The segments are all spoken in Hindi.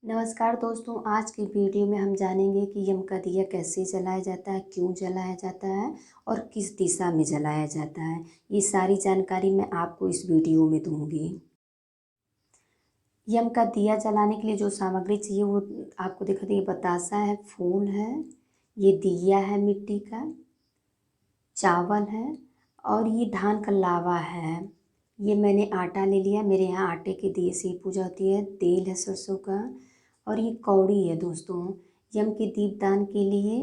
नमस्कार दोस्तों, आज की वीडियो में हम जानेंगे कि यम का दिया कैसे जलाया जाता है, क्यों जलाया जाता है और किस दिशा में जलाया जाता है। ये सारी जानकारी मैं आपको इस वीडियो में दूंगी। यम का दिया जलाने के लिए जो सामग्री चाहिए वो आपको दिखा दी। बतासा है, फूल है, ये दिया है मिट्टी का, चावल है और ये धान का लावा है। ये मैंने आटा ले लिया। मेरे यहाँ आटे के दिए से ही पूजा होती है। तेल है सरसों का और ये कौड़ी है दोस्तों। यम के दीपदान के लिए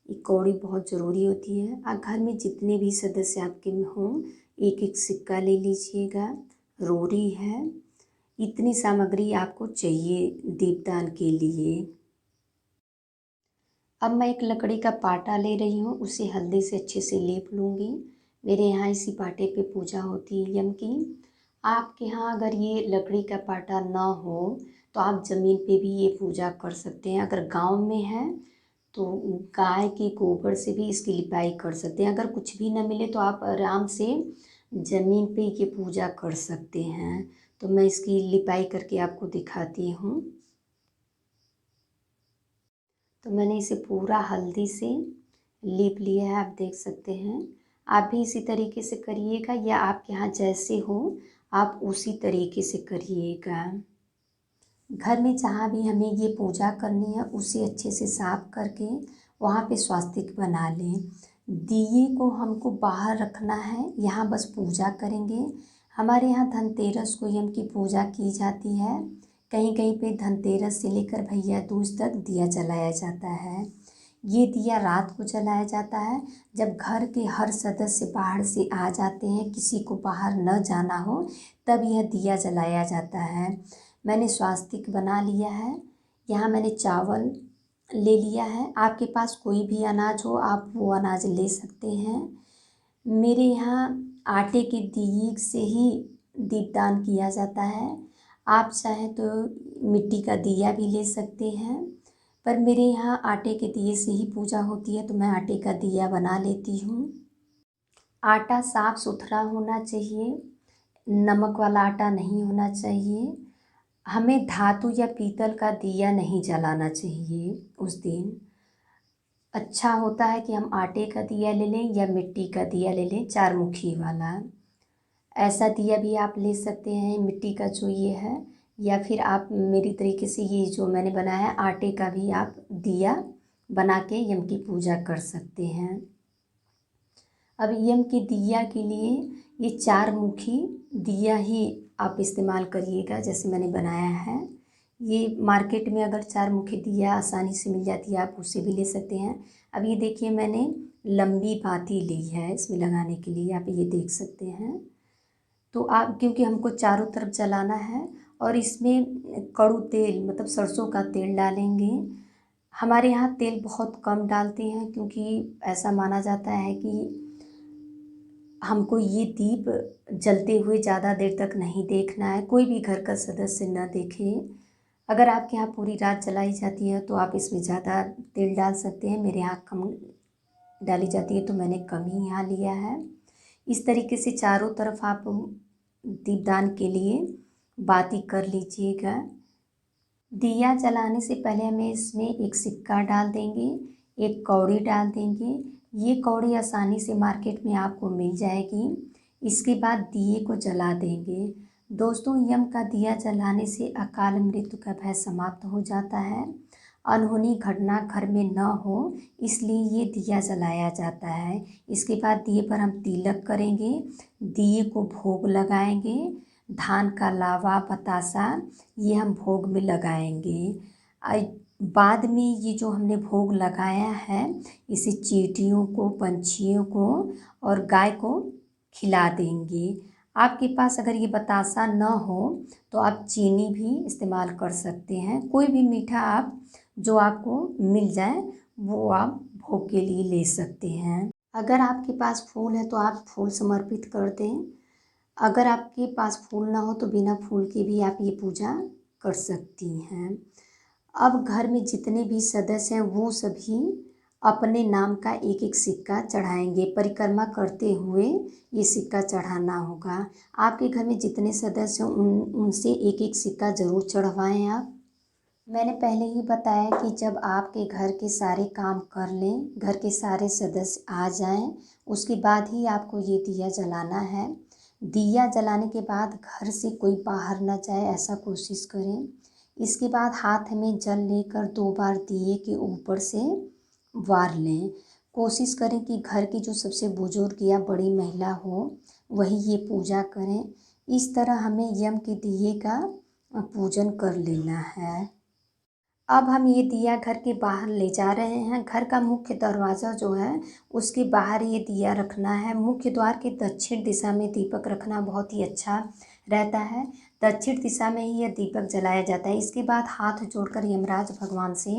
ये कौड़ी बहुत ज़रूरी होती है। और घर में जितने भी सदस्य आपके में हों, एक एक सिक्का ले लीजिएगा। रोरी है। इतनी सामग्री आपको चाहिए दीपदान के लिए। अब मैं एक लकड़ी का पाटा ले रही हूँ, उसे हल्दी से अच्छे से लेप लूँगी। मेरे यहाँ इसी पाटे पे पूजा होती है यम की। आपके यहाँ अगर ये लकड़ी का पाटा ना हो तो आप ज़मीन पे भी ये पूजा कर सकते हैं। अगर गांव में है तो गाय के गोबर से भी इसकी लिपाई कर सकते हैं। अगर कुछ भी ना मिले तो आप आराम से ज़मीन पे ये पूजा कर सकते हैं। तो मैं इसकी लिपाई करके आपको दिखाती हूँ। तो मैंने इसे पूरा हल्दी से लीप लिया है, आप देख सकते हैं। आप भी इसी तरीके से करिएगा या आपके यहाँ जैसे हो आप उसी तरीके से करिएगा। घर में जहाँ भी हमें ये पूजा करनी है उसे अच्छे से साफ करके वहाँ पे स्वास्तिक बना लें। दिए को हमको बाहर रखना है, यहाँ बस पूजा करेंगे। हमारे यहाँ धनतेरस को यम की पूजा की जाती है। कहीं कहीं पे धनतेरस से लेकर भैया दूज तक दिया जलाया जाता है। ये दिया रात को जलाया जाता है जब घर के हर सदस्य बाहर से आ जाते हैं, किसी को बाहर न जाना हो तब यह दिया जलाया जाता है। मैंने स्वास्तिक बना लिया है। यहाँ मैंने चावल ले लिया है। आपके पास कोई भी अनाज हो आप वो अनाज ले सकते हैं। मेरे यहाँ आटे के दिए से ही दीपदान किया जाता है। आप चाहें तो मिट्टी का दिया भी ले सकते हैं, पर मेरे यहाँ आटे के दिए से ही पूजा होती है तो मैं आटे का दिया बना लेती हूँ। आटा साफ सुथरा होना चाहिए, नमक वाला आटा नहीं होना चाहिए। हमें धातु या पीतल का दिया नहीं जलाना चाहिए उस दिन। अच्छा होता है कि हम आटे का दिया ले लें या मिट्टी का दिया ले लें, चार मुखी वाला। ऐसा दिया भी आप ले सकते हैं मिट्टी का जो ये है, या फिर आप मेरी तरीके से ये जो मैंने बनाया है आटे का भी आप दिया बना के यम की पूजा कर सकते हैं। अब यम के दिया के लिए ये चार मुखी दिया ही आप इस्तेमाल करिएगा जैसे मैंने बनाया है। ये मार्केट में अगर चार मुखी दिया आसानी से मिल जाती है, आप उसे भी ले सकते हैं। अब ये देखिए मैंने लंबी बाती ली है इसमें लगाने के लिए, आप ये देख सकते हैं। तो आप क्योंकि हमको चारों तरफ जलाना है और इसमें कड़ू तेल मतलब सरसों का तेल डालेंगे। हमारे यहाँ तेल बहुत कम डालते हैं क्योंकि ऐसा माना जाता है कि हमको ये दीप जलते हुए ज़्यादा देर तक नहीं देखना है, कोई भी घर का सदस्य न देखे। अगर आपके यहाँ पूरी रात जलाई जाती है तो आप इसमें ज़्यादा तेल डाल सकते हैं। मेरे यहाँ कम डाली जाती है तो मैंने कम ही यहाँ लिया है। इस तरीके से चारों तरफ आप दीपदान के लिए बाती कर लीजिएगा। दिया जलाने से पहले हमें इसमें एक सिक्का डाल देंगे, एक कौड़ी डाल देंगे। ये कौड़ी आसानी से मार्केट में आपको मिल जाएगी। इसके बाद दिए को जला देंगे। दोस्तों, यम का दिया जलाने से अकाल मृत्यु का भय समाप्त हो जाता है। अनहोनी घटना घर में न हो इसलिए ये दिया जलाया जाता है। इसके बाद दिए पर हम तिलक करेंगे, दिए को भोग लगाएंगे। धान का लावा बतासा ये हम भोग में लगाएंगे। बाद में ये जो हमने भोग लगाया है इसे चींटियों को, पंछियों को और गाय को खिला देंगे। आपके पास अगर ये बतासा न हो तो आप चीनी भी इस्तेमाल कर सकते हैं। कोई भी मीठा आप जो आपको मिल जाए वो आप भोग के लिए ले सकते हैं। अगर आपके पास फूल है तो आप फूल समर्पित कर दें। अगर आपके पास फूल ना हो तो बिना फूल के भी आप ये पूजा कर सकती हैं। अब घर में जितने भी सदस्य हैं वो सभी अपने नाम का एक एक सिक्का चढ़ाएंगे। परिक्रमा करते हुए ये सिक्का चढ़ाना होगा। आपके घर में जितने सदस्य हैं उनसे एक एक सिक्का ज़रूर चढ़वाएं आप। मैंने पहले ही बताया कि जब आपके घर के सारे काम कर लें, घर के सारे सदस्य आ जाएं, उसके बाद ही आपको ये दिया जलाना है। दिया जलाने के बाद घर से कोई बाहर ना जाए, ऐसा कोशिश करें। इसके बाद हाथ में जल लेकर 2 बार दिए के ऊपर से वार लें। कोशिश करें कि घर की जो सबसे बुजुर्ग या बड़ी महिला हो वही ये पूजा करें। इस तरह हमें यम के दिए का पूजन कर लेना है। अब हम ये दिया घर के बाहर ले जा रहे हैं। घर का मुख्य दरवाज़ा जो है उसके बाहर ये दिया रखना है। मुख्य द्वार के दक्षिण दिशा में दीपक रखना बहुत ही अच्छा रहता है। दक्षिण दिशा में ही यह दीपक जलाया जाता है। इसके बाद हाथ जोड़कर यमराज भगवान से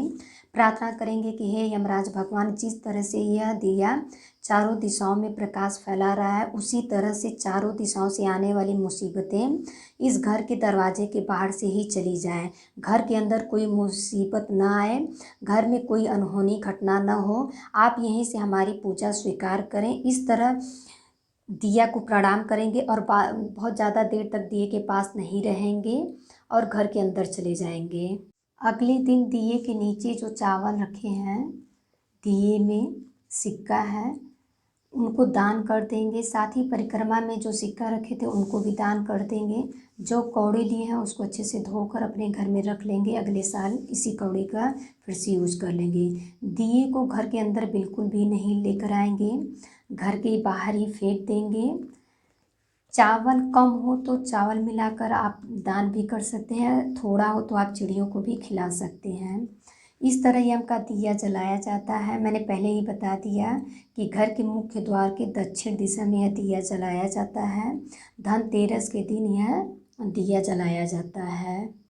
प्रार्थना करेंगे कि हे यमराज भगवान, जिस तरह से यह दिया चारों दिशाओं में प्रकाश फैला रहा है, उसी तरह से चारों दिशाओं से आने वाली मुसीबतें इस घर के दरवाजे के बाहर से ही चली जाएं। घर के अंदर कोई मुसीबत ना आए, घर में कोई अनहोनी घटना ना हो। आप यहीं से हमारी पूजा स्वीकार करें। इस तरह दिया को प्रणाम करेंगे और बहुत ज़्यादा देर तक दिए के पास नहीं रहेंगे और घर के अंदर चले जाएंगे। अगले दिन दिए के नीचे जो चावल रखे हैं, दिए में सिक्का है, उनको दान कर देंगे। साथ ही परिक्रमा में जो सिक्का रखे थे उनको भी दान कर देंगे। जो कौड़ी लिए हैं उसको अच्छे से धोकर अपने घर में रख लेंगे। अगले साल इसी कौड़ी का फिर से यूज कर लेंगे। दिए को घर के अंदर बिल्कुल भी नहीं लेकर आएंगे, घर के बाहर ही फेंक देंगे। चावल कम हो तो चावल मिलाकर आप दान भी कर सकते हैं, थोड़ा हो तो आप चिड़ियों को भी खिला सकते हैं। इस तरह यम का दिया जलाया जाता है। मैंने पहले ही बता दिया कि घर के मुख्य द्वार के दक्षिण दिशा में यह दिया जलाया जाता है। धनतेरस के दिन यह दिया जलाया जाता है।